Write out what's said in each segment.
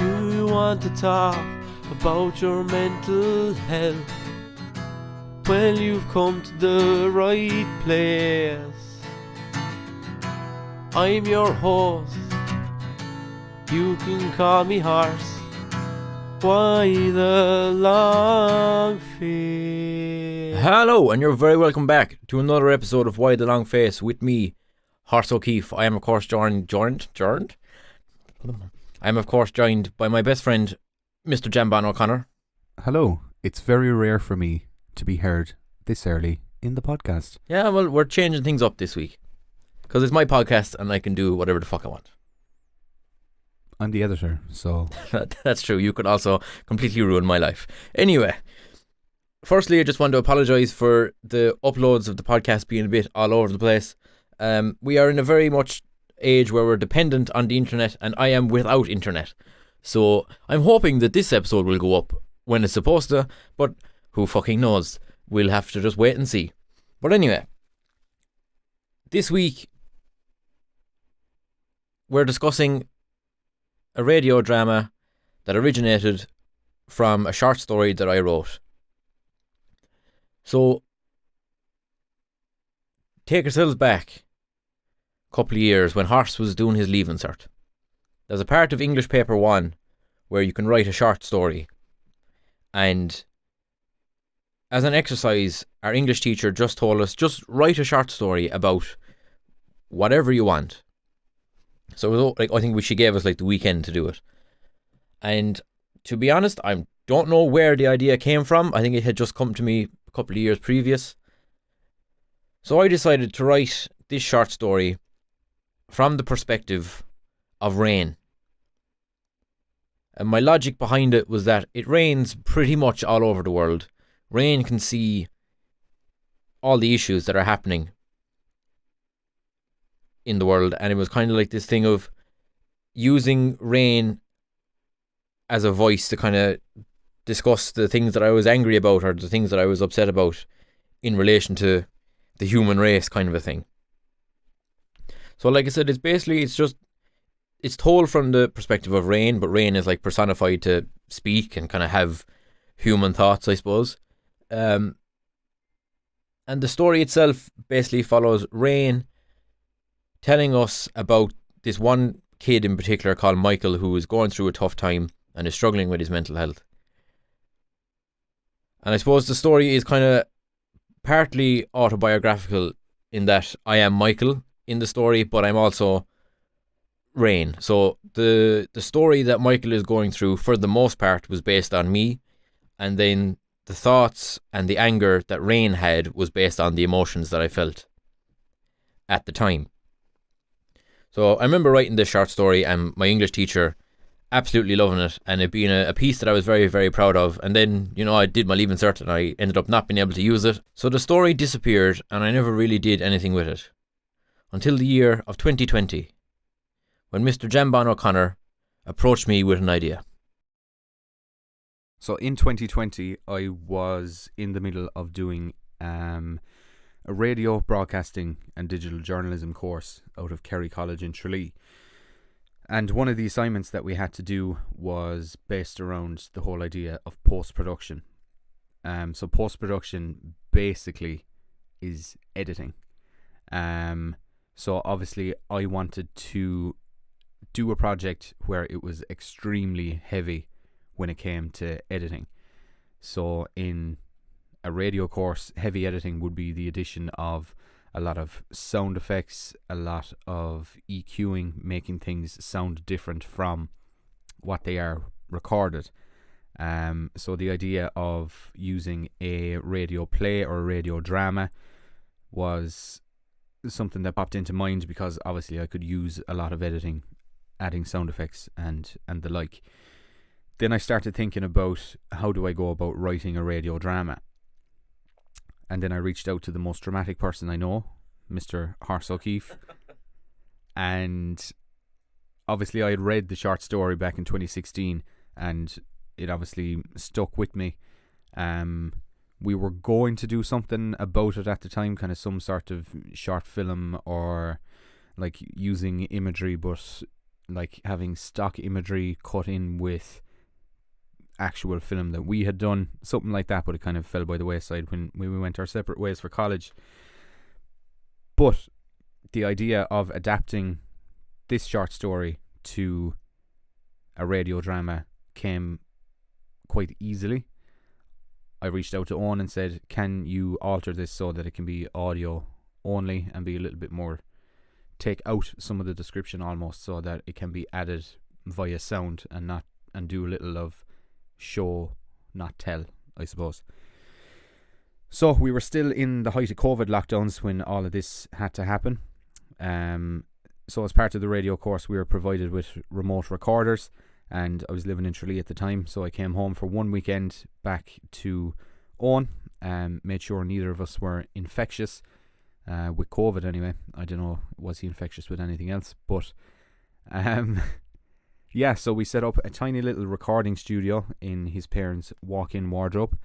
Do you want to talk about your mental health? Well, you've come to the right place. I'm your host. You can call me Horse. Why the long face? Hello, and you're very welcome back to another episode of Why the Long Face with me, Horse O'Keefe. I am, of course, joined by my best friend, Mr. Jambon O'Connor. Hello. It's very rare for me to be heard this early in the podcast. Yeah, well, we're changing things up this week because it's my podcast and I can do whatever the fuck I want. I'm the editor, so... That's true. You could also completely ruin my life. Anyway, firstly, I just want to apologise for the uploads of the podcast being a bit all over the place. We are in a very much age where we're dependent on the internet, and I am without internet. So I'm hoping that this episode will go up when it's supposed to, but who fucking knows? We'll have to just wait and see. But anyway, this week we're discussing a radio drama that originated from a short story that I wrote. So, take ourselves back a couple of years when Horse was doing his Leaving Cert. There's a part of English Paper 1 where you can write a short story. And as an exercise, our English teacher just told us, just write a short story about whatever you want. So I think she gave us the weekend to do it. And to be honest, I don't know where the idea came from. I think it had just come to me a couple of years previous. So I decided to write this short story from the perspective of rain. And my logic behind it was that it rains pretty much all over the world. Rain can see all the issues that are happening in the world, and it was kind of like this thing of using rain as a voice to kind of discuss the things that I was angry about or the things that I was upset about in relation to the human race, kind of a thing. So like I said, it's told from the perspective of rain, but rain is personified to speak and kind of have human thoughts, I suppose. And the story itself basically follows rain telling us about this one kid in particular called Michael, who is going through a tough time and is struggling with his mental health. And I suppose the story is kind of partly autobiographical in that I am Michael in the story, but I'm also Rain. So the story that Michael is going through, for the most part, was based on me, and then the thoughts and the anger that Rain had was based on the emotions that I felt at the time. So I remember writing this short story and my English teacher absolutely loving it, and it being a piece that I was very, very proud of. And then, I did my Leaving Cert and I ended up not being able to use it. So the story disappeared and I never really did anything with it. Until the year of 2020, when Mr. Jambon O'Connor approached me with an idea. So in 2020, I was in the middle of doing a radio broadcasting and digital journalism course out of Kerry College in Tralee. And one of the assignments that we had to do was based around the whole idea of post-production. So post-production basically is editing. So obviously I wanted to do a project where it was extremely heavy when it came to editing. So in a radio course, heavy editing would be the addition of a lot of sound effects, a lot of EQing, making things sound different from what they are recorded. So the idea of using a radio play or a radio drama was something that popped into mind, because obviously I could use a lot of editing, adding sound effects and the like. Then I started thinking about, how do I go about writing a radio drama? And then I reached out to the most dramatic person I know, Mr. Horse O'Keefe. And obviously I had read the short story back in 2016 and it obviously stuck with me. We were going to do something about it at the time, kind of some sort of short film or using imagery, but like having stock imagery cut in with actual film that we had done, something like that, but it kind of fell by the wayside when we went our separate ways for college. But the idea of adapting this short story to a radio drama came quite easily. I reached out to Owen and said, can you alter this so that it can be audio only and be a little bit more, take out some of the description almost, so that it can be added via sound and do a little of show, not tell, I suppose. So we were still in the height of COVID lockdowns when all of this had to happen. So as part of the radio course, we were provided with remote recorders, and I was living in Tralee at the time, so I came home for one weekend back to Owen, made sure neither of us were infectious with COVID anyway. I don't know, was he infectious with anything else? But yeah, so we set up a tiny little recording studio in his parents' walk-in wardrobe.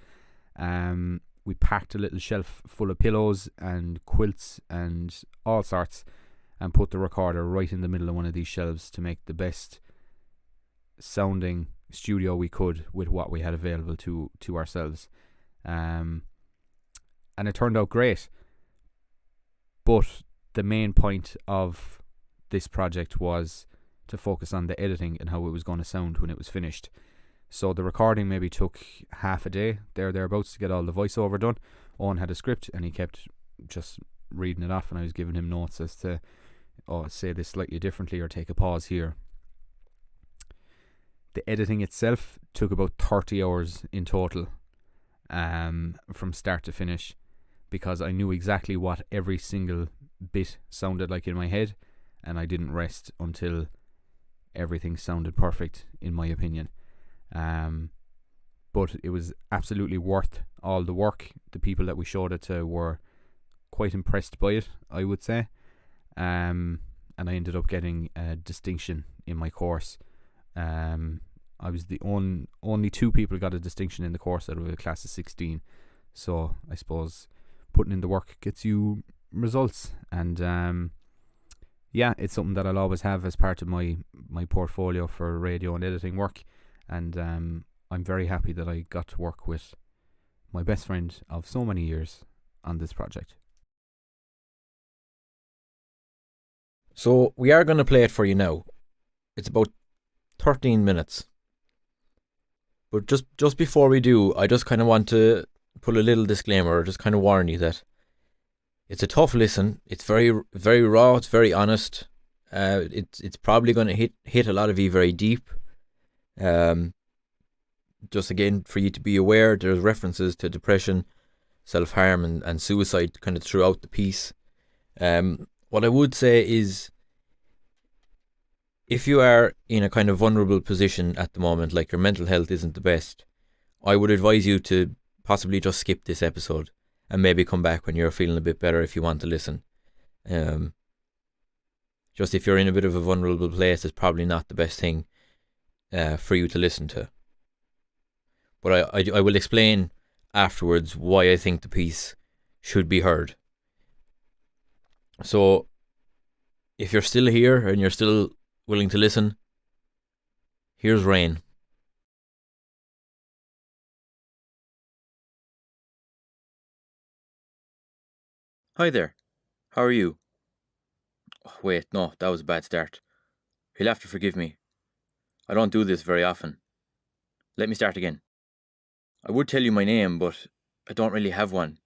We packed a little shelf full of pillows and quilts and all sorts, and put the recorder right in the middle of one of these shelves to make the best sounding studio we could with what we had available to ourselves. And it turned out great. But the main point of this project was to focus on the editing and how it was going to sound when it was finished. So the recording maybe took half a day, thereabouts, to get all the voiceover done. Owen had a script and he kept just reading it off, and I was giving him notes as to, say this slightly differently or take a pause here. The editing itself took about 30 hours in total, from start to finish, because I knew exactly what every single bit sounded like in my head, and I didn't rest until everything sounded perfect, in my opinion. But it was absolutely worth all the work. The people that we showed it to were quite impressed by it, I would say. And I ended up getting a distinction in my course. I was the only two people got a distinction in the course out of a class of 16. So I suppose putting in the work gets you results. And yeah, it's something that I'll always have as part of my portfolio for radio and editing work. And I'm very happy that I got to work with my best friend of so many years on this project. So we are going to play it for you now. It's about 13 minutes. But just before we do, I just kind of want to put a little disclaimer, just kind of warn you that it's a tough listen. It's very, very raw. It's very honest. It's probably going to hit a lot of you very deep. Just again, for you to be aware, there's references to depression, self-harm and suicide kind of throughout the piece. What I would say is, if you are in a kind of vulnerable position at the moment, like your mental health isn't the best, I would advise you to possibly just skip this episode and maybe come back when you're feeling a bit better if you want to listen. Just if you're in a bit of a vulnerable place, it's probably not the best thing for you to listen to. But I will explain afterwards why I think the piece should be heard. So, if you're still here and you're still willing to listen, here's Rain. Hi there. How are you? Oh, wait, no, that was a bad start. You'll have to forgive me. I don't do this very often. Let me start again. I would tell you my name, but I don't really have one.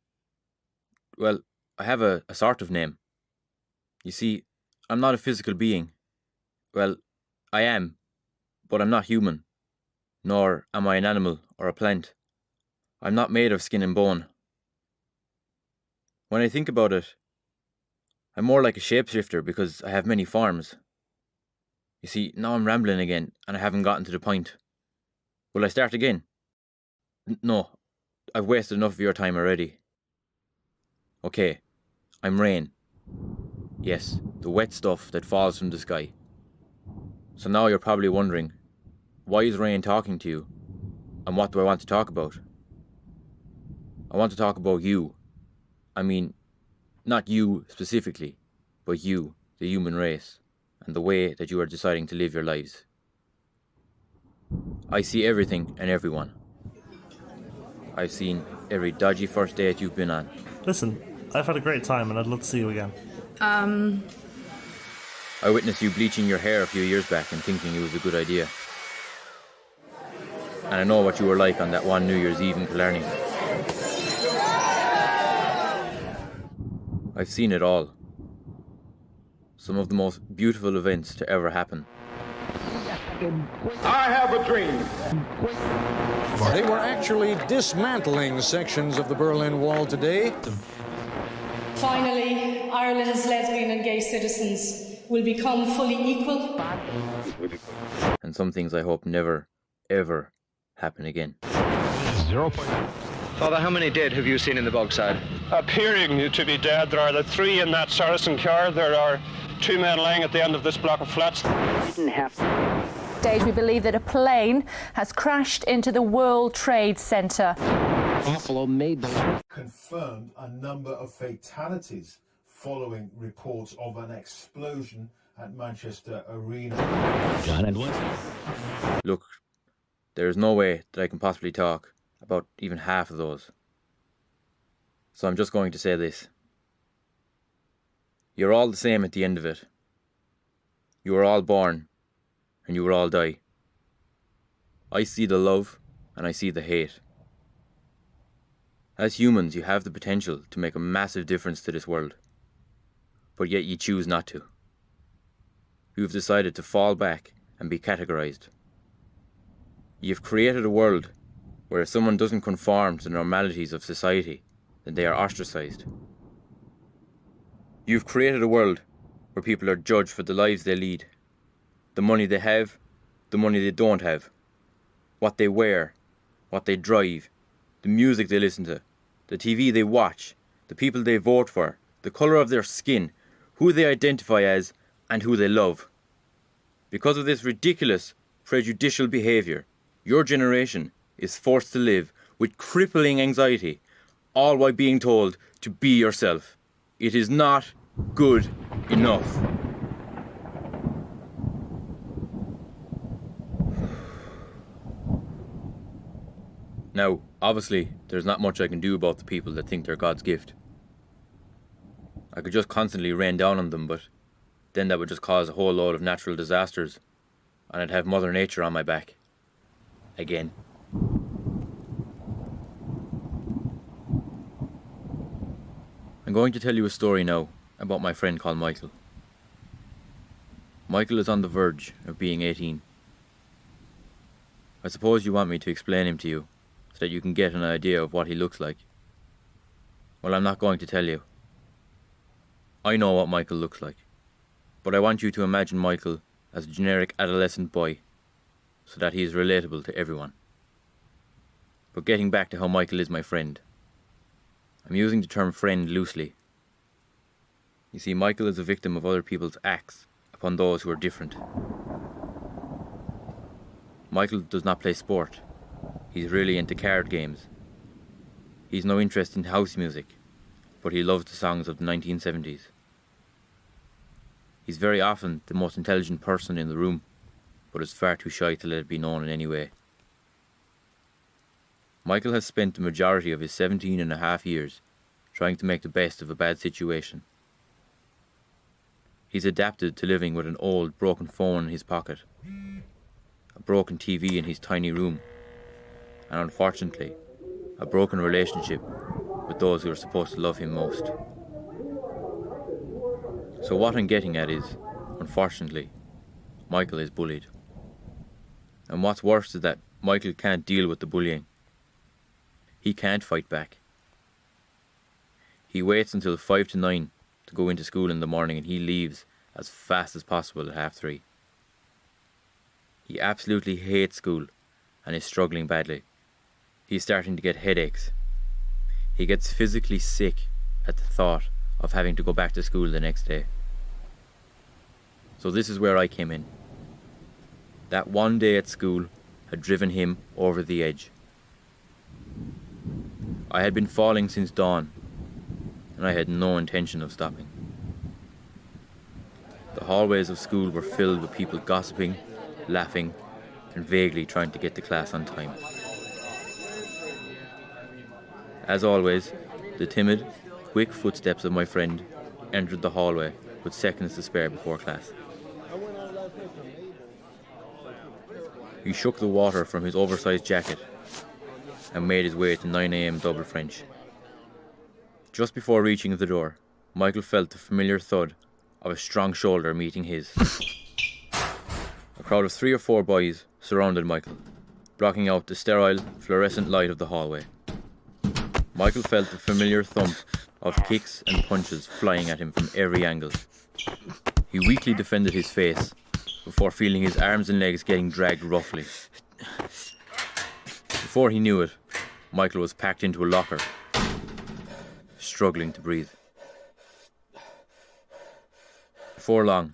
Well, I have a sort of name. You see, I'm not a physical being. Well, I am, but I'm not human. Nor am I an animal or a plant. I'm not made of skin and bone. When I think about it, I'm more like a shapeshifter because I have many forms. You see, now I'm rambling again and I haven't gotten to the point. Will I start again? No, I've wasted enough of your time already. Okay, I'm Rain. Yes, the wet stuff that falls from the sky. So now you're probably wondering, why is Rain talking to you? And what do I want to talk about? I want to talk about you. I mean, not you specifically, but you, the human race. and the way that you are deciding to live your lives. I see everything and everyone. I've seen every dodgy first date you've been on. Listen, I've had a great time and I'd love to see you again. I witnessed you bleaching your hair a few years back and thinking it was a good idea. And I know what you were like on that one New Year's Eve in Killarney. I've seen it all. Some of the most beautiful events to ever happen. I have a dream. They were actually dismantling sections of the Berlin Wall today. Finally, Ireland's lesbian and gay citizens will become fully equal. And some things I hope never, ever happen again. Father, how many dead have you seen in the Bogside? Appearing to be dead, there are the 3 in that Saracen car. There are 2 men lying at the end of this block of flats. Stage, we believe that a plane has crashed into the World Trade Center. Confirmed a number of fatalities following reports of an explosion at Manchester Arena. Look, there is no way that I can possibly talk about even half of those. So I'm just going to say this. You're all the same at the end of it. You were all born, and you will all die. I see the love, and I see the hate. As humans, you have the potential to make a massive difference to this world, but yet you choose not to. You've decided to fall back and be categorized. You've created a world where if someone doesn't conform to the normalities of society, then they are ostracized. You've created a world where people are judged for the lives they lead, the money they have, the money they don't have, what they wear, what they drive, the music they listen to, the TV they watch, the people they vote for, the colour of their skin, who they identify as, and who they love. Because of this ridiculous, prejudicial behaviour, your generation is forced to live with crippling anxiety, all while being told to be yourself. It is not good enough. Now, obviously, there's not much I can do about the people that think they're God's gift. I could just constantly rain down on them, but then that would just cause a whole load of natural disasters, and I'd have Mother Nature on my back. Again. I'm going to tell you a story now about my friend called Michael. Michael is on the verge of being 18. I suppose you want me to explain him to you, so that you can get an idea of what he looks like. Well, I'm not going to tell you. I know what Michael looks like, but I want you to imagine Michael as a generic adolescent boy, so that he is relatable to everyone. But getting back to how Michael is my friend, I'm using the term friend loosely. You see, Michael is a victim of other people's acts upon those who are different. Michael does not play sport. He's really into card games. He's no interest in house music, but he loves the songs of the 1970s. He's very often the most intelligent person in the room, but is far too shy to let it be known in any way. Michael has spent the majority of his 17.5 years trying to make the best of a bad situation. He's adapted to living with an old, broken phone in his pocket, a broken TV in his tiny room, and unfortunately, a broken relationship with those who are supposed to love him most. So what I'm getting at is, unfortunately, Michael is bullied. And what's worse is that Michael can't deal with the bullying. He can't fight back. He waits until 5 to 9 to go into school in the morning, and he leaves as fast as possible at 3:30. He absolutely hates school and is struggling badly. He's starting to get headaches. He gets physically sick at the thought of having to go back to school the next day. So this is where I came in. That one day at school had driven him over the edge. I had been falling since dawn, and I had no intention of stopping. The hallways of school were filled with people gossiping, laughing, and vaguely trying to get to class on time. As always, the timid, quick footsteps of my friend entered the hallway with seconds to spare before class. He shook the water from his oversized jacket and made his way to 9 a.m. double French. Just before reaching the door, Michael felt the familiar thud of a strong shoulder meeting his. A crowd of 3 or 4 boys surrounded Michael, blocking out the sterile, fluorescent light of the hallway. Michael felt the familiar thump of kicks and punches flying at him from every angle. He weakly defended his face before feeling his arms and legs getting dragged roughly. Before he knew it, Michael was packed into a locker, struggling to breathe. Before long,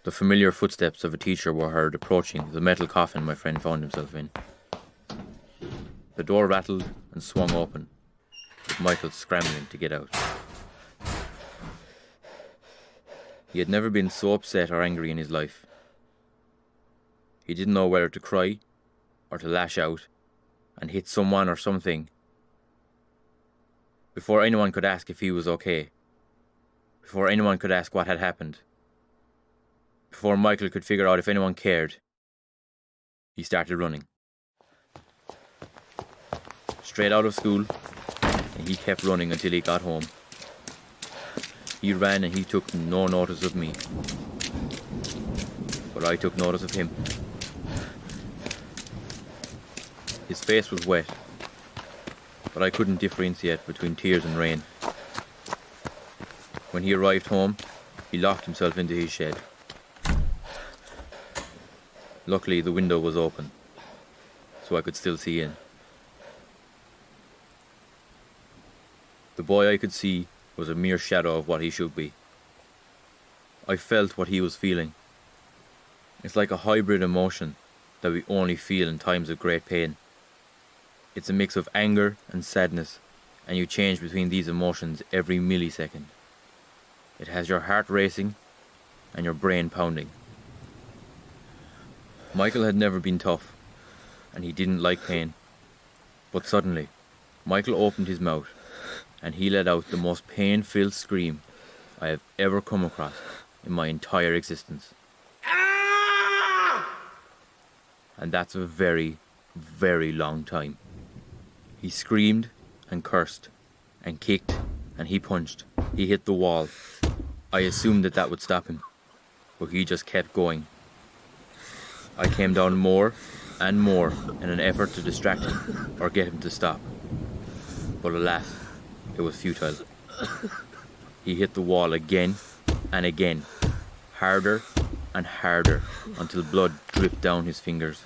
the familiar footsteps of a teacher were heard approaching the metal coffin my friend found himself in. The door rattled and swung open, with Michael scrambling to get out. He had never been so upset or angry in his life. He didn't know whether to cry or to lash out and hit someone or something before anyone could ask if he was okay, before anyone could ask what had happened, before Michael could figure out if anyone cared. He started running. Straight out of school, and he kept running until he got home. He ran and he took no notice of me, but I took notice of him. His face was wet, but I couldn't differentiate between tears and rain. When he arrived home, he locked himself into his shed. Luckily, the window was open, so I could still see in. The boy I could see was a mere shadow of what he should be. I felt what he was feeling. It's like a hybrid emotion that we only feel in times of great pain. It's a mix of anger and sadness, and you change between these emotions every millisecond. It has your heart racing and your brain pounding. Michael had never been tough, and he didn't like pain. But suddenly, Michael opened his mouth, and he let out the most pain-filled scream I have ever come across in my entire existence. And that's a very, very long time. He screamed and cursed and kicked and he punched. He hit the wall. I assumed that would stop him, but he just kept going. I came down more and more in an effort to distract him or get him to stop. But alas, it was futile. He hit the wall again and again, harder and harder, until blood dripped down his fingers.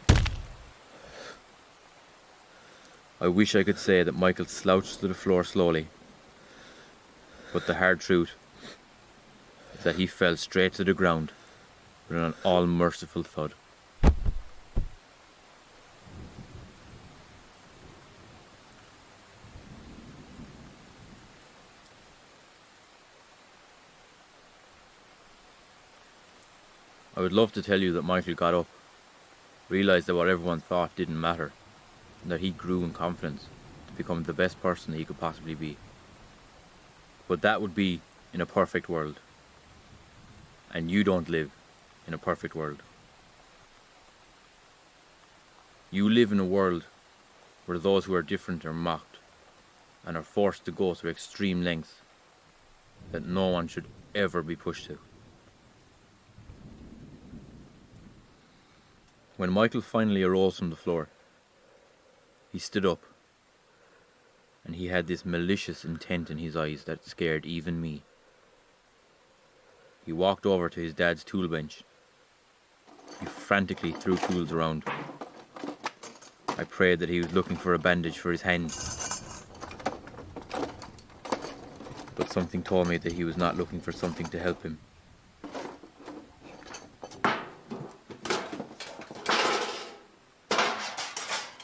I wish I could say that Michael slouched to the floor slowly, but the hard truth is that he fell straight to the ground with an all-merciful thud. I would love to tell you that Michael got up, realised that what everyone thought didn't matter, and that he grew in confidence to become the best person that he could possibly be. But that would be in a perfect world. And you don't live in a perfect world. You live in a world where those who are different are mocked and are forced to go through extreme lengths that no one should ever be pushed to. When Michael finally arose from the floor, he stood up, and he had this malicious intent in his eyes that scared even me. He walked over to his dad's tool bench. He frantically threw tools around. I prayed that he was looking for a bandage for his hand, but something told me that he was not looking for something to help him.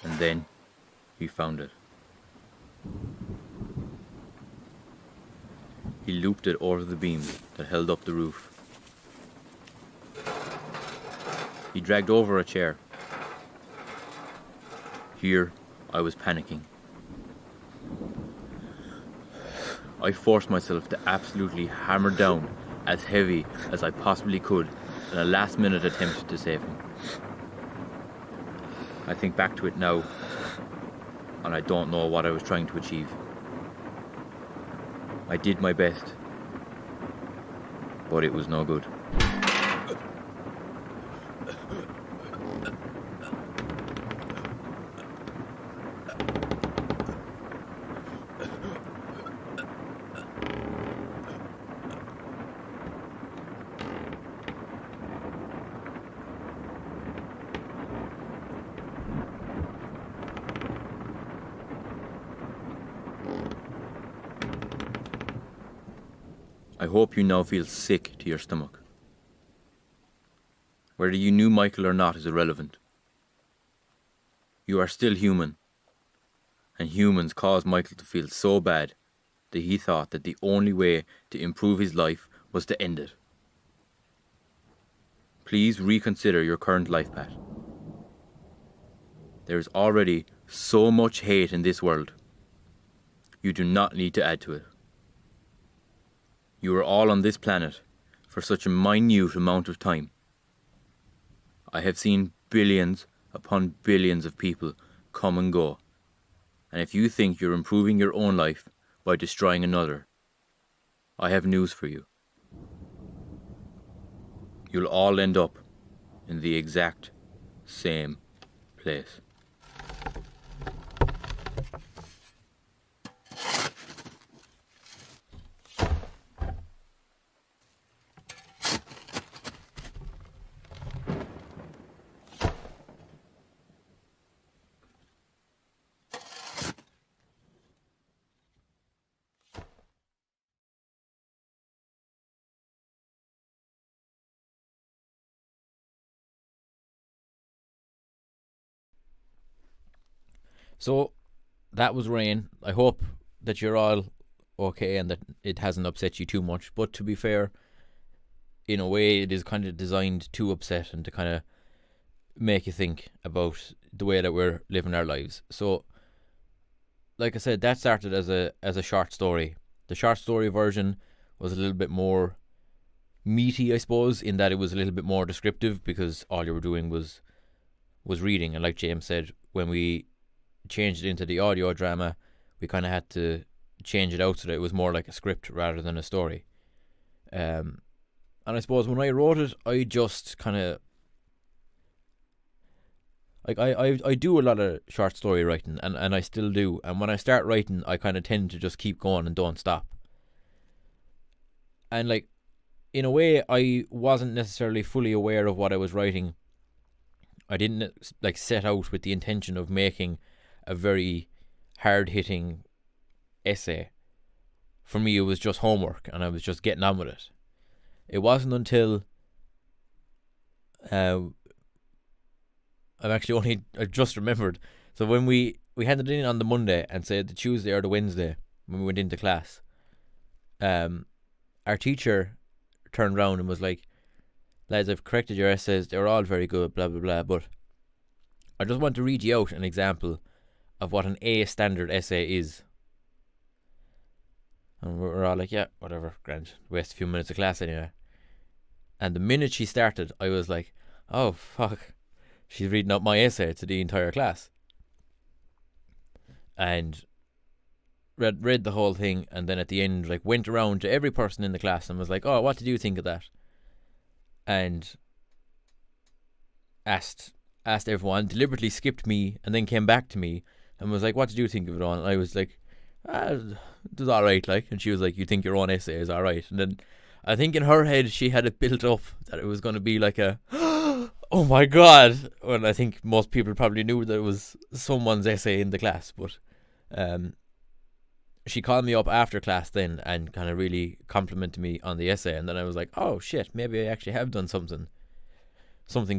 And then he found it. He looped it over the beam that held up the roof. He dragged over a chair. Here, I was panicking. I forced myself to absolutely hammer down as heavy as I possibly could in a last-minute attempt to save him. I think back to it now, and I don't know what I was trying to achieve. I did my best, but it was no good. I hope you now feel sick to your stomach. Whether you knew Michael or not is irrelevant. You are still human, and humans caused Michael to feel so bad that he thought that the only way to improve his life was to end it. Please reconsider your current life path. There is already so much hate in this world. You do not need to add to it. You are all on this planet for such a minute amount of time. I have seen billions upon billions of people come and go. And if you think you're improving your own life by destroying another, I have news for you. You'll all end up in the exact same place. So, that was Rain. I hope that you're all okay and that it hasn't upset you too much. But to be fair, in a way, it is kind of designed to upset and to kind of make you think about the way that we're living our lives. So, like I said, that started as a short story. The short story version was a little bit more meaty, I suppose, in that it was a little bit more descriptive because all you were doing was reading. And like James said, when we changed it into the audio drama, we kind of had to change it out so that it was more like a script rather than a story. And I suppose when I wrote it, I just kind of like I do a lot of short story writing, and I still do. And when I start writing, I kind of tend to just keep going and don't stop. And like, in a way, I wasn't necessarily fully aware of what I was writing. I didn't like set out with the intention of making a very hard-hitting essay. For me, it was just homework, and I was just getting on with it. It wasn't until I just remembered. So when we handed it in on the Monday and said the Tuesday or the Wednesday when we went into class, our teacher turned around and was like, "Lads, I've corrected your essays. They're all very good, blah, blah, blah. But I just want to read you out an example of what an A standard essay is." And we're all like, yeah, whatever, grand. Waste a few minutes of class anyway. And the minute she started, I was like, oh, fuck. She's reading out my essay to the entire class. And read the whole thing, and then at the end, like, went around to every person in the class and was like, oh, what did you think of that? And asked everyone, deliberately skipped me, and then came back to me and was like, what did you think of it all? And I was like, it was alright, like. And she was like, you think your own essay is alright? And then I think in her head she had it built up that it was going to be like a oh my god. Well, I think most people probably knew that it was someone's essay in the class, but she called me up after class then and kind of really complimented me on the essay. And then I was like, oh shit, maybe I actually have done something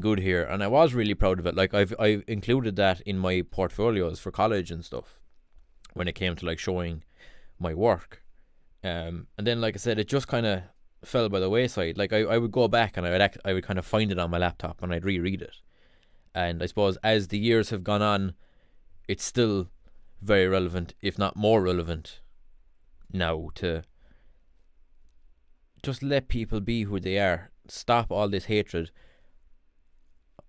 good here. And I was really proud of it. Like, I've included that in my portfolios for college and stuff when it came to like showing my work. And then, like I said, it just kind of fell by the wayside. Like I would go back and I would kind of find it on my laptop and I'd reread it. And I suppose as the years have gone on, it's still very relevant, if not more relevant now, to just let people be who they are. Stop all this hatred.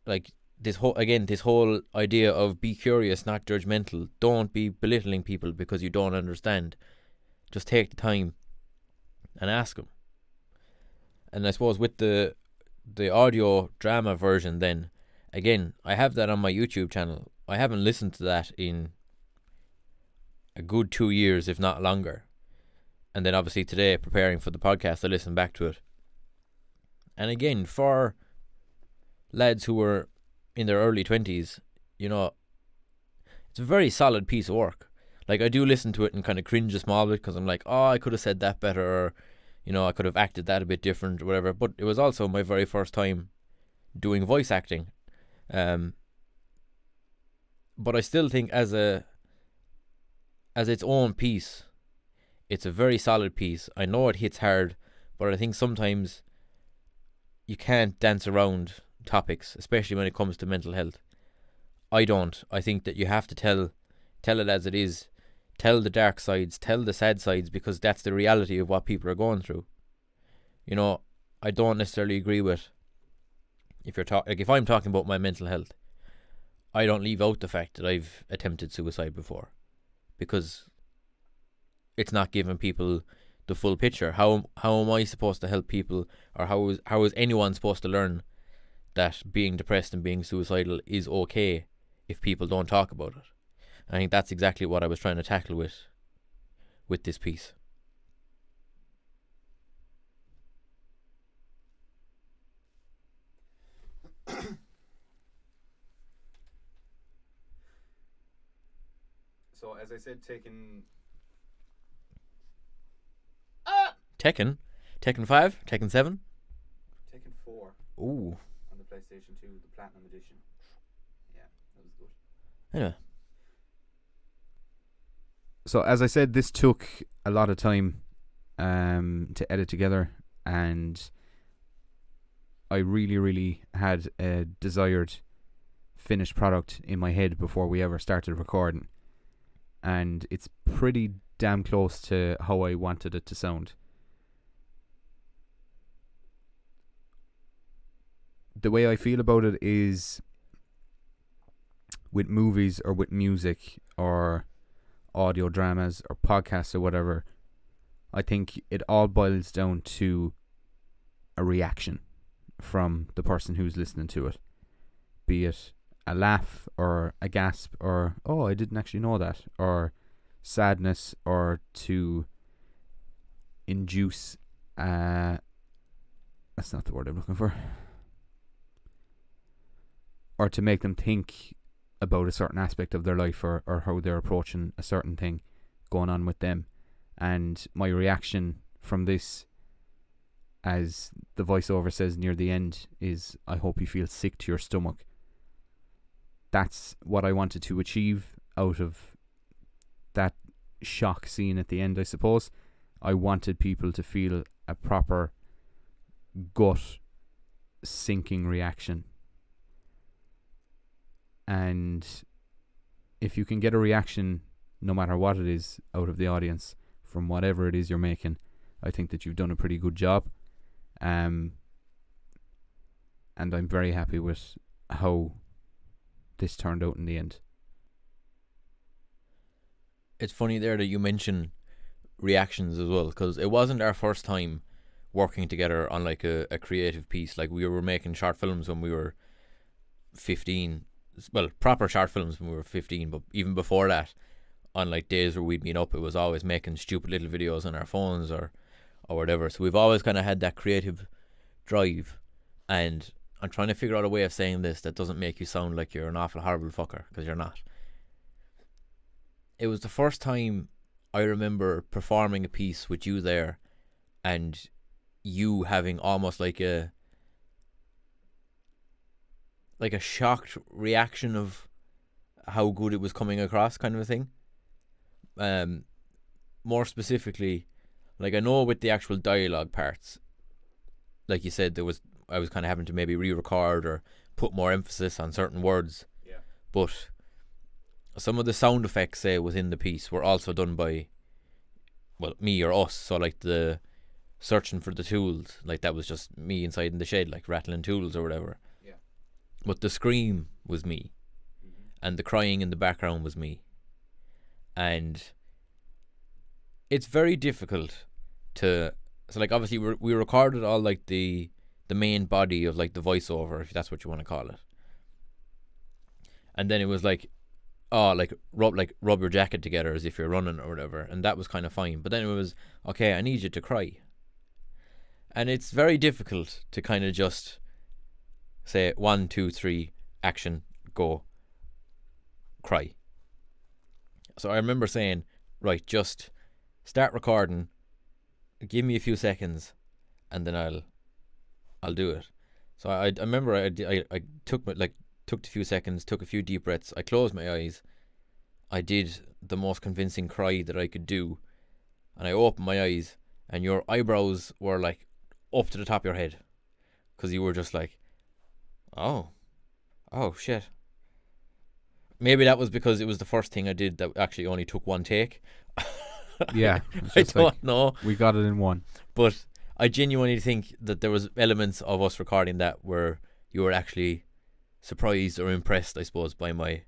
Like this whole idea of be curious, not judgmental. Don't be belittling people because you don't understand. Just take the time and ask them. And I suppose with the audio drama version, then again, I have that on my YouTube channel. I haven't listened to that in a good 2 years, if not longer. And then obviously today, preparing for the podcast, I listened back to it. And again, for lads who were in their early 20s, you know, it's a very solid piece of work. Like, I do listen to it and kind of cringe a small bit because I'm like, oh, I could have said that better, or, you know, I could have acted that a bit different or whatever. But it was also my very first time doing voice acting. But I still think as its own piece, it's a very solid piece. I know it hits hard, but I think sometimes you can't dance around topics, especially when it comes to mental health. I don't. I think that you have to tell it as it is. Tell the dark sides, tell the sad sides, because that's the reality of what people are going through. You know, I don't necessarily agree with if I'm talking about my mental health, I don't leave out the fact that I've attempted suicide before, because it's not giving people the full picture. How am I supposed to help people, or how is anyone supposed to learn that being depressed and being suicidal is okay if people don't talk about it? I think that's exactly what I was trying to tackle with this piece. So, as I said, Tekken 5, Tekken 7, Tekken 4. Ooh. On the PlayStation 2, the Platinum Edition. Yeah, that was good. Anyway. So, as I said, this took a lot of time to edit together, and I really, really had a desired finished product in my head before we ever started recording. And it's pretty damn close to how I wanted it to sound. The way I feel about it is, with movies or with music or audio dramas or podcasts or whatever, I think it all boils down to a reaction from the person who's listening to it. Be it a laugh or a gasp or, oh, I didn't actually know that, or sadness, or to induce that's not the word I'm looking for, or to make them think about a certain aspect of their life, or how they're approaching a certain thing going on with them. And my reaction from this, as the voiceover says near the end, is, I hope you feel sick to your stomach. That's what I wanted to achieve out of that shock scene at the end, I suppose. I wanted people to feel a proper gut sinking reaction. And if you can get a reaction, no matter what it is, out of the audience from whatever it is you're making, I think that you've done a pretty good job. And I'm very happy with how this turned out in the end. It's funny there that you mention reactions as well, because it wasn't our first time working together on like a creative piece. Like, we were making short films when we were 15. Well, proper short films when we were 15, but even before that, on like days where we'd meet up, it was always making stupid little videos on our phones or whatever. So we've always kind of had that creative drive. And I'm trying to figure out a way of saying this that doesn't make you sound like you're an awful horrible fucker, because you're not. It was the first time I remember performing a piece with you there, and you having almost like a shocked reaction of how good it was coming across, kind of a thing. More specifically, like, I know with the actual dialogue parts, like you said, I was kind of having to maybe re-record or put more emphasis on certain words. Yeah. But some of the sound effects, say, within the piece were also done by, well, me or us. So like the searching for the tools, like that was just me inside in the shed, like rattling tools or whatever. Yeah. But the scream was me, and the crying in the background was me. And it's very difficult to, so like obviously we recorded all like the main body of like the voiceover, if that's what you want to call it. And then it was like, oh, like rub your jacket together as if you're running or whatever, and that was kind of fine. But then it was, okay, I need you to cry. And it's very difficult to kind of just say 1, 2, 3, action, go, cry. So I remember saying, right, just start recording, give me a few seconds, and then I'll do it. So I remember I took a few seconds, took a few deep breaths, I closed my eyes, I did the most convincing cry that I could do, and I opened my eyes, and your eyebrows were like up to the top of your head, because you were just like, oh shit. Maybe that was because it was the first thing I did that actually only took one take. Yeah, I don't know. We got it in one. But I genuinely think that there was elements of us recording that where you were actually surprised or impressed, I suppose, by my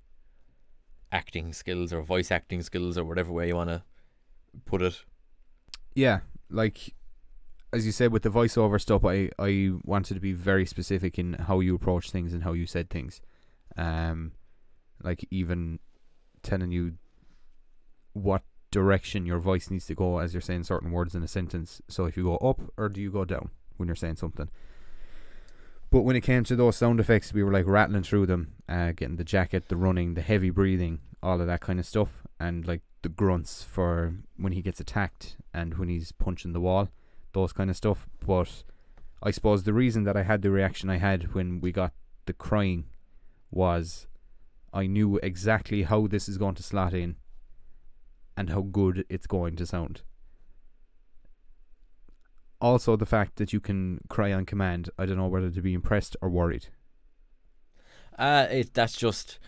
acting skills or voice acting skills or whatever way you want to put it. Yeah, like as you said with the voiceover stuff, I wanted to be very specific in how you approach things and how you said things. Like even telling you what direction your voice needs to go as you're saying certain words in a sentence. So if you go up or do you go down when you're saying something. But when it came to those sound effects, we were like rattling through them, getting the jacket, the running, the heavy breathing, all of that kind of stuff, and like the grunts for when he gets attacked and when he's punching the wall, those kind of stuff. But I suppose the reason that I had the reaction I had when we got the crying was I knew exactly how this is going to slot in and how good it's going to sound. Also, the fact that you can cry on command, I don't know whether to be impressed or worried. That's just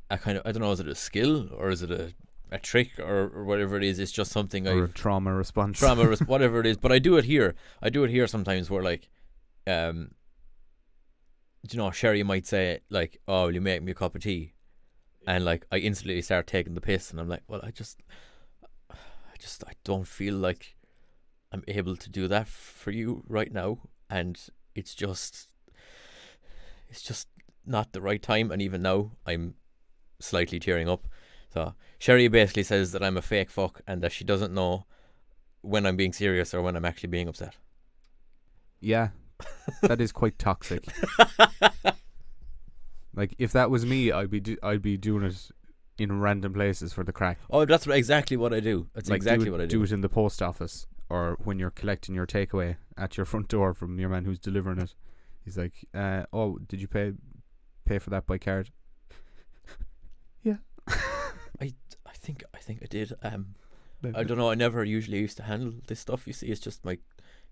a kind of, I don't know, is it a skill or is it a trick or whatever it is? It's just something or a trauma response. Whatever it is. But I do it here. I do it here sometimes where like, you know, Sherry might say like, oh, will you make me a cup of tea? And like I instantly start taking the piss, and I'm like, well, I don't feel like I'm able to do that for you right now, and it's just not the right time. And even now, I'm slightly tearing up. So Sherry basically says that I'm a fake fuck, and that she doesn't know when I'm being serious or when I'm actually being upset. Yeah, that is quite toxic. Like if that was me, I'd be doing it in random places for the crack. Oh, that's exactly what I do. That's like exactly what I do. Do it in the post office, or when you're collecting your takeaway at your front door from your man who's delivering it. He's like, "Oh, did you pay for that by card?" Yeah. I think I did. I don't know. I never usually used to handle this stuff. You see, it's just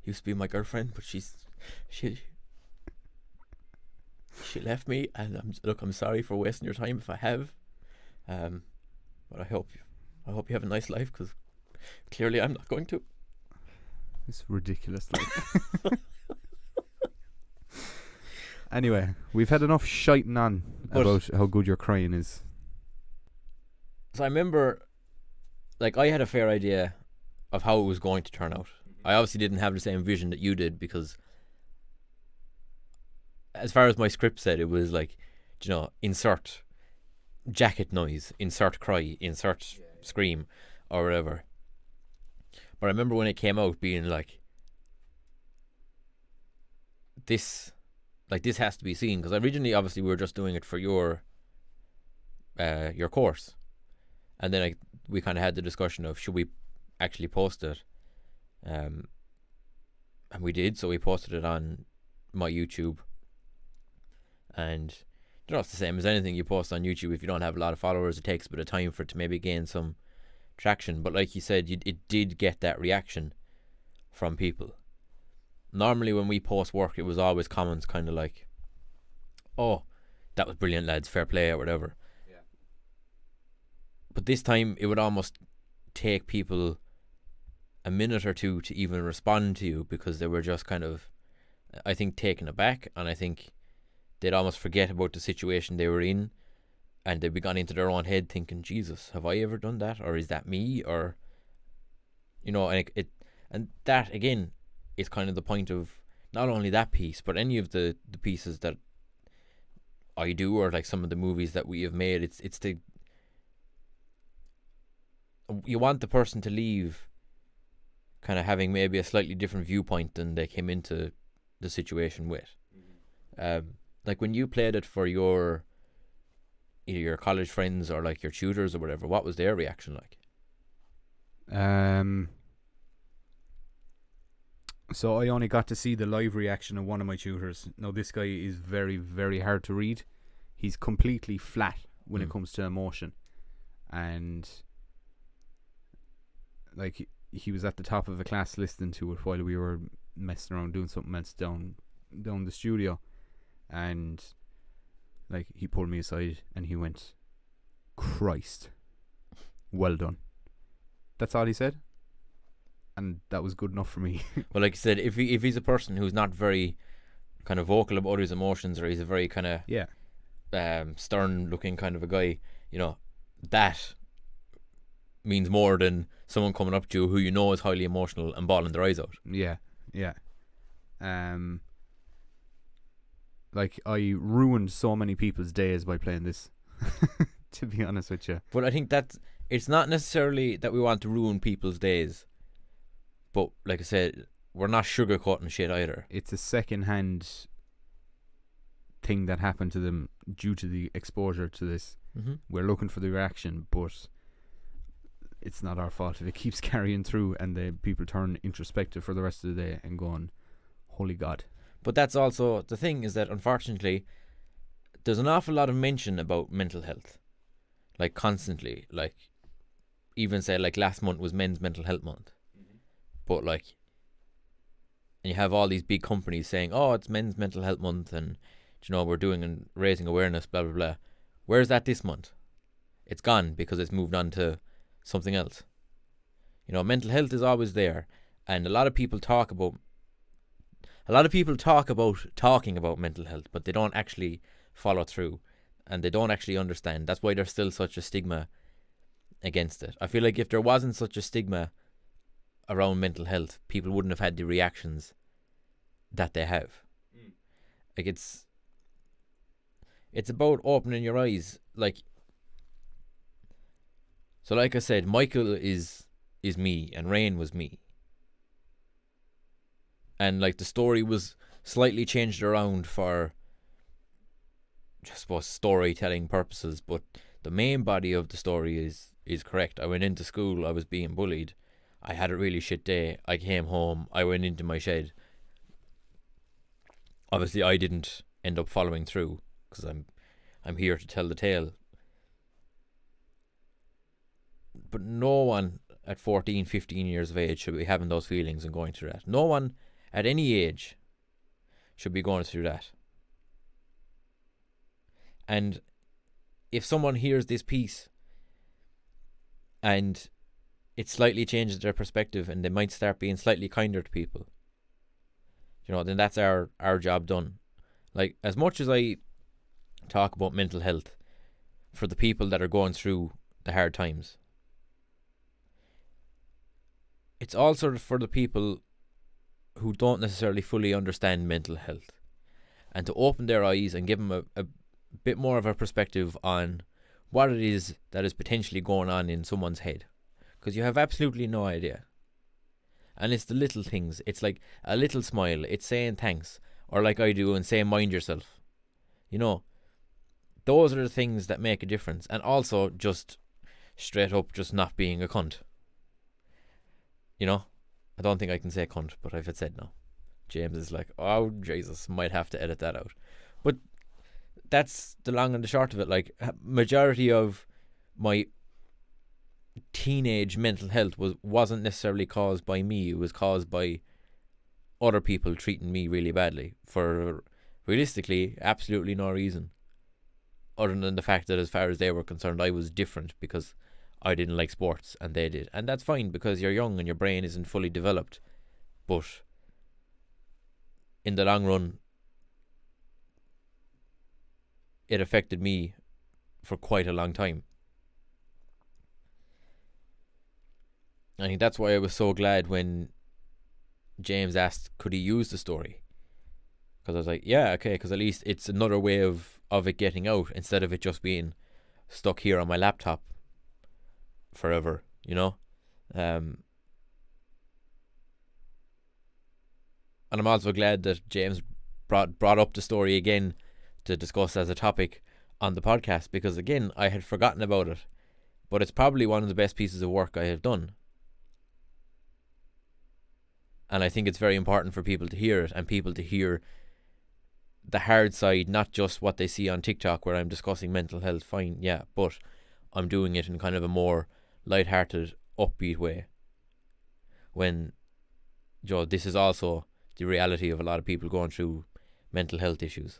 used to be my girlfriend, but she left me, and I'm sorry for wasting your time if I have. But I hope you have a nice life, because clearly I'm not going to. It's ridiculous. Like. Anyway, we've had enough shiting on about how good your crying is. So I remember, like, I had a fair idea of how it was going to turn out. I obviously didn't have the same vision that you did, because as far as my script said, it was like, you know, insert jacket noise, insert cry, insert scream, or whatever. But I remember when it came out being like, this has to be seen, because originally obviously we were just doing it for your course, and then we kind of had the discussion of should we actually post it, and we did. So we posted it on my YouTube, and you know, it's the same as anything you post on YouTube. If you don't have a lot of followers, it takes a bit of time for it to maybe gain some traction. But like you said, it did get that reaction from people, normally when we post work, it was always comments kind of like, "Oh, that was brilliant, lads, fair play," or whatever. Yeah. But this time, it would almost take people a minute or two to even respond to you, because they were just kind of, I think, taken aback, and I think they'd almost forget about the situation they were in, and they'd be gone into their own head thinking, Jesus, have I ever done that, or is that me, or and and that again is kind of the point of not only that piece, but any of the pieces that I do, or like some of the movies that we have made. It's you want the person to leave kind of having maybe a slightly different viewpoint than they came into the situation with. Like when you played it for either your college friends or like your tutors or whatever, what was their reaction like? So I only got to see the live reaction of one of my tutors. Now, this guy is very, very hard to read. He's completely flat when it comes to emotion. And like, he was at the top of the class listening to it while we were messing around doing something else down the studio. And like, he pulled me aside and he went, "Christ, well done." That's all he said. And that was good enough for me. Well, like you said, if he's a person who's not very kind of vocal about his emotions, or he's a very kind of stern looking kind of a guy, that means more than someone coming up to you who you know is highly emotional and bawling their eyes out. Yeah. Like, I ruined so many people's days by playing this, to be honest with you. But I think it's not necessarily that we want to ruin people's days, but like I said, we're not sugarcoating shit either. It's a second-hand thing that happened to them due to the exposure to this. Mm-hmm. We're looking for the reaction, but it's not our fault if it keeps carrying through and the people turn introspective for the rest of the day and going, holy God. But that's also the thing, is that unfortunately there's an awful lot of mention about mental health, like constantly, like even say like last month was Men's Mental Health Month. But like, and you have all these big companies saying, "Oh, it's Men's Mental Health Month, and we're doing and raising awareness, blah blah blah." Where's that this month? It's gone because it's moved on to something else. Mental health is always there, and a lot of people talk about talking about mental health, but they don't actually follow through, and they don't actually understand. That's why there's still such a stigma against it. I feel like if there wasn't such a stigma around mental health, people wouldn't have had the reactions that they have. Like, it's about opening your eyes. Like, so like I said, Michael is me and Rain was me, and like the story was slightly changed around for, I suppose, storytelling purposes, but the main body of the story is correct. I went into school, I was being bullied, I had a really shit day, I came home, I went into my shed. Obviously I didn't end up following through, because I'm here to tell the tale. But no one at 14, 15 years of age should be having those feelings and going through that. No one at any age should be going through that. And if someone hears this piece and it slightly changes their perspective, and they might start being slightly kinder to people, then that's our job done. Like, as much as I talk about mental health for the people that are going through the hard times, it's also for the people who don't necessarily fully understand mental health, and to open their eyes and give them a bit more of a perspective on what it is that is potentially going on in someone's head, because you have absolutely no idea. And it's the little things. It's like a little smile, it's saying thanks, or like I do, and saying mind yourself. Those are the things that make a difference. And also just straight up just not being a cunt. I don't think I can say cunt, but I've said no. James is like, oh Jesus, might have to edit that out. But that's the long and the short of it. Like, majority of my teenage mental health wasn't necessarily caused by me. It was caused by other people treating me really badly for realistically absolutely no reason other than the fact that as far as they were concerned I was different because I didn't like sports and they did. And that's fine because you're young and your brain isn't fully developed. But in the long run, it affected me for quite a long time. I think that's why I was so glad when James asked could he use the story, because I was like, yeah, okay, because at least it's another way of it getting out instead of it just being stuck here on my laptop forever, you know. And I'm also glad that James brought up the story again to discuss as a topic on the podcast, because again I had forgotten about it, but it's probably one of the best pieces of work I have done. And I think it's very important for people to hear it and people to hear the hard side, not just what they see on TikTok where I'm discussing mental health, fine, yeah, but I'm doing it in kind of a more light-hearted, upbeat way. When, Joe, this is also the reality of a lot of people going through mental health issues.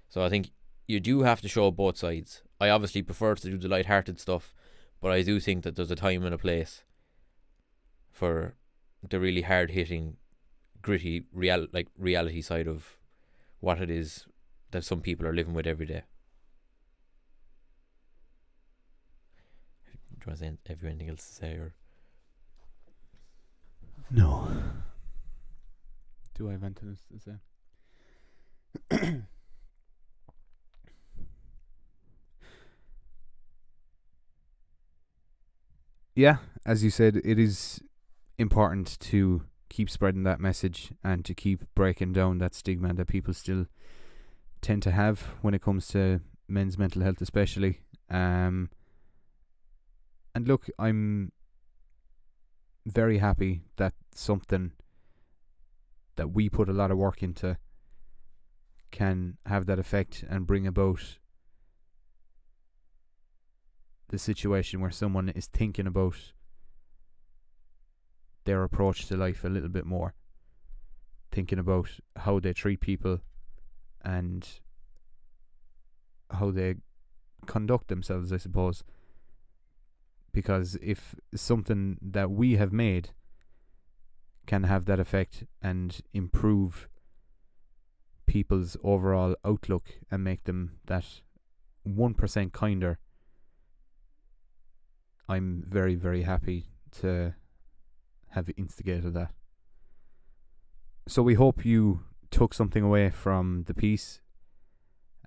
So I think you do have to show both sides. I obviously prefer to do the light-hearted stuff, but I do think that there's a time and a place for the really hard-hitting, gritty reality side of what it is that some people are living with every day. Do you want to say, have you anything else to say? Or? No. Do I have anything else to say? Yeah, as you said, it is important to keep spreading that message and to keep breaking down that stigma that people still tend to have when it comes to men's mental health especially. And look, I'm very happy that something that we put a lot of work into can have that effect and bring about the situation where someone is thinking about their approach to life a little bit more, thinking about how they treat people and how they conduct themselves, I suppose. Because if something that we have made can have that effect and improve people's overall outlook and make them that 1% kinder, I'm very, very happy to have instigated that. So we hope you took something away from the piece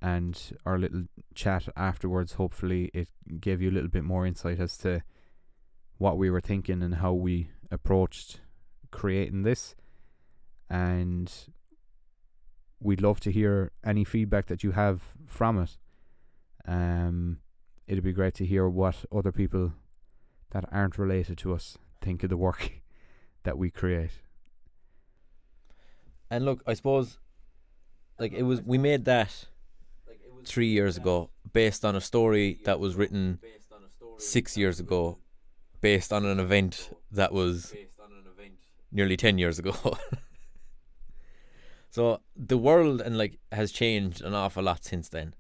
and our little chat afterwards. Hopefully it gave you a little bit more insight as to what we were thinking and how we approached creating this. And we'd love to hear any feedback that you have from it. It'd be great to hear what other people that aren't related to us think of the work that we create. And look, I suppose we made that 3 years ago based on a story that was written 6 years ago based on an event that was nearly 10 years ago. So the world has changed an awful lot since then,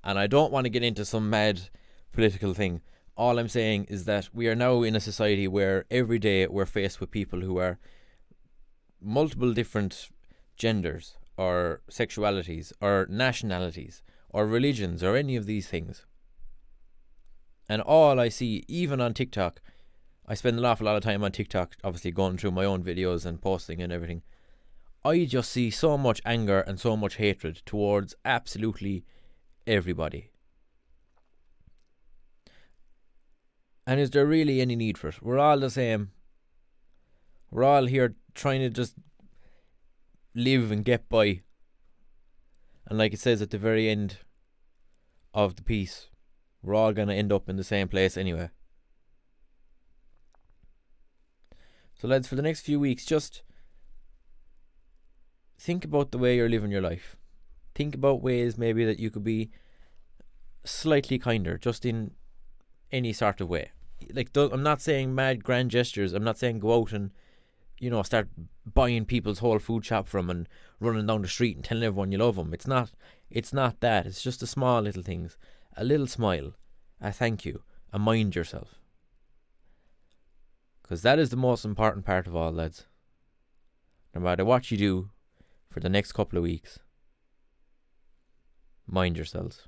and I don't want to get into some mad political thing. All I'm saying is that we are now in a society where every day we're faced with people who are multiple different genders or sexualities or nationalities or religions or any of these things. And all I see, even on TikTok, I spend an awful lot of time on TikTok, obviously going through my own videos and posting and everything. I just see so much anger and so much hatred towards absolutely everybody. And is there really any need for it? We're all the same. We're all here trying to just live and get by. And like it says at the very end of the piece, we're all going to end up in the same place anyway. So lads, for the next few weeks, just think about the way you're living your life. Think about ways maybe that you could be slightly kinder, just in any sort of way. I'm not saying mad grand gestures. I'm not saying go out and start buying people's whole food shop from and running down the street and telling everyone you love them. It's not that. It's just the small little things. A little smile, a thank you, a mind yourself. Because that is the most important part of all, lads. No matter what you do for the next couple of weeks, mind yourselves.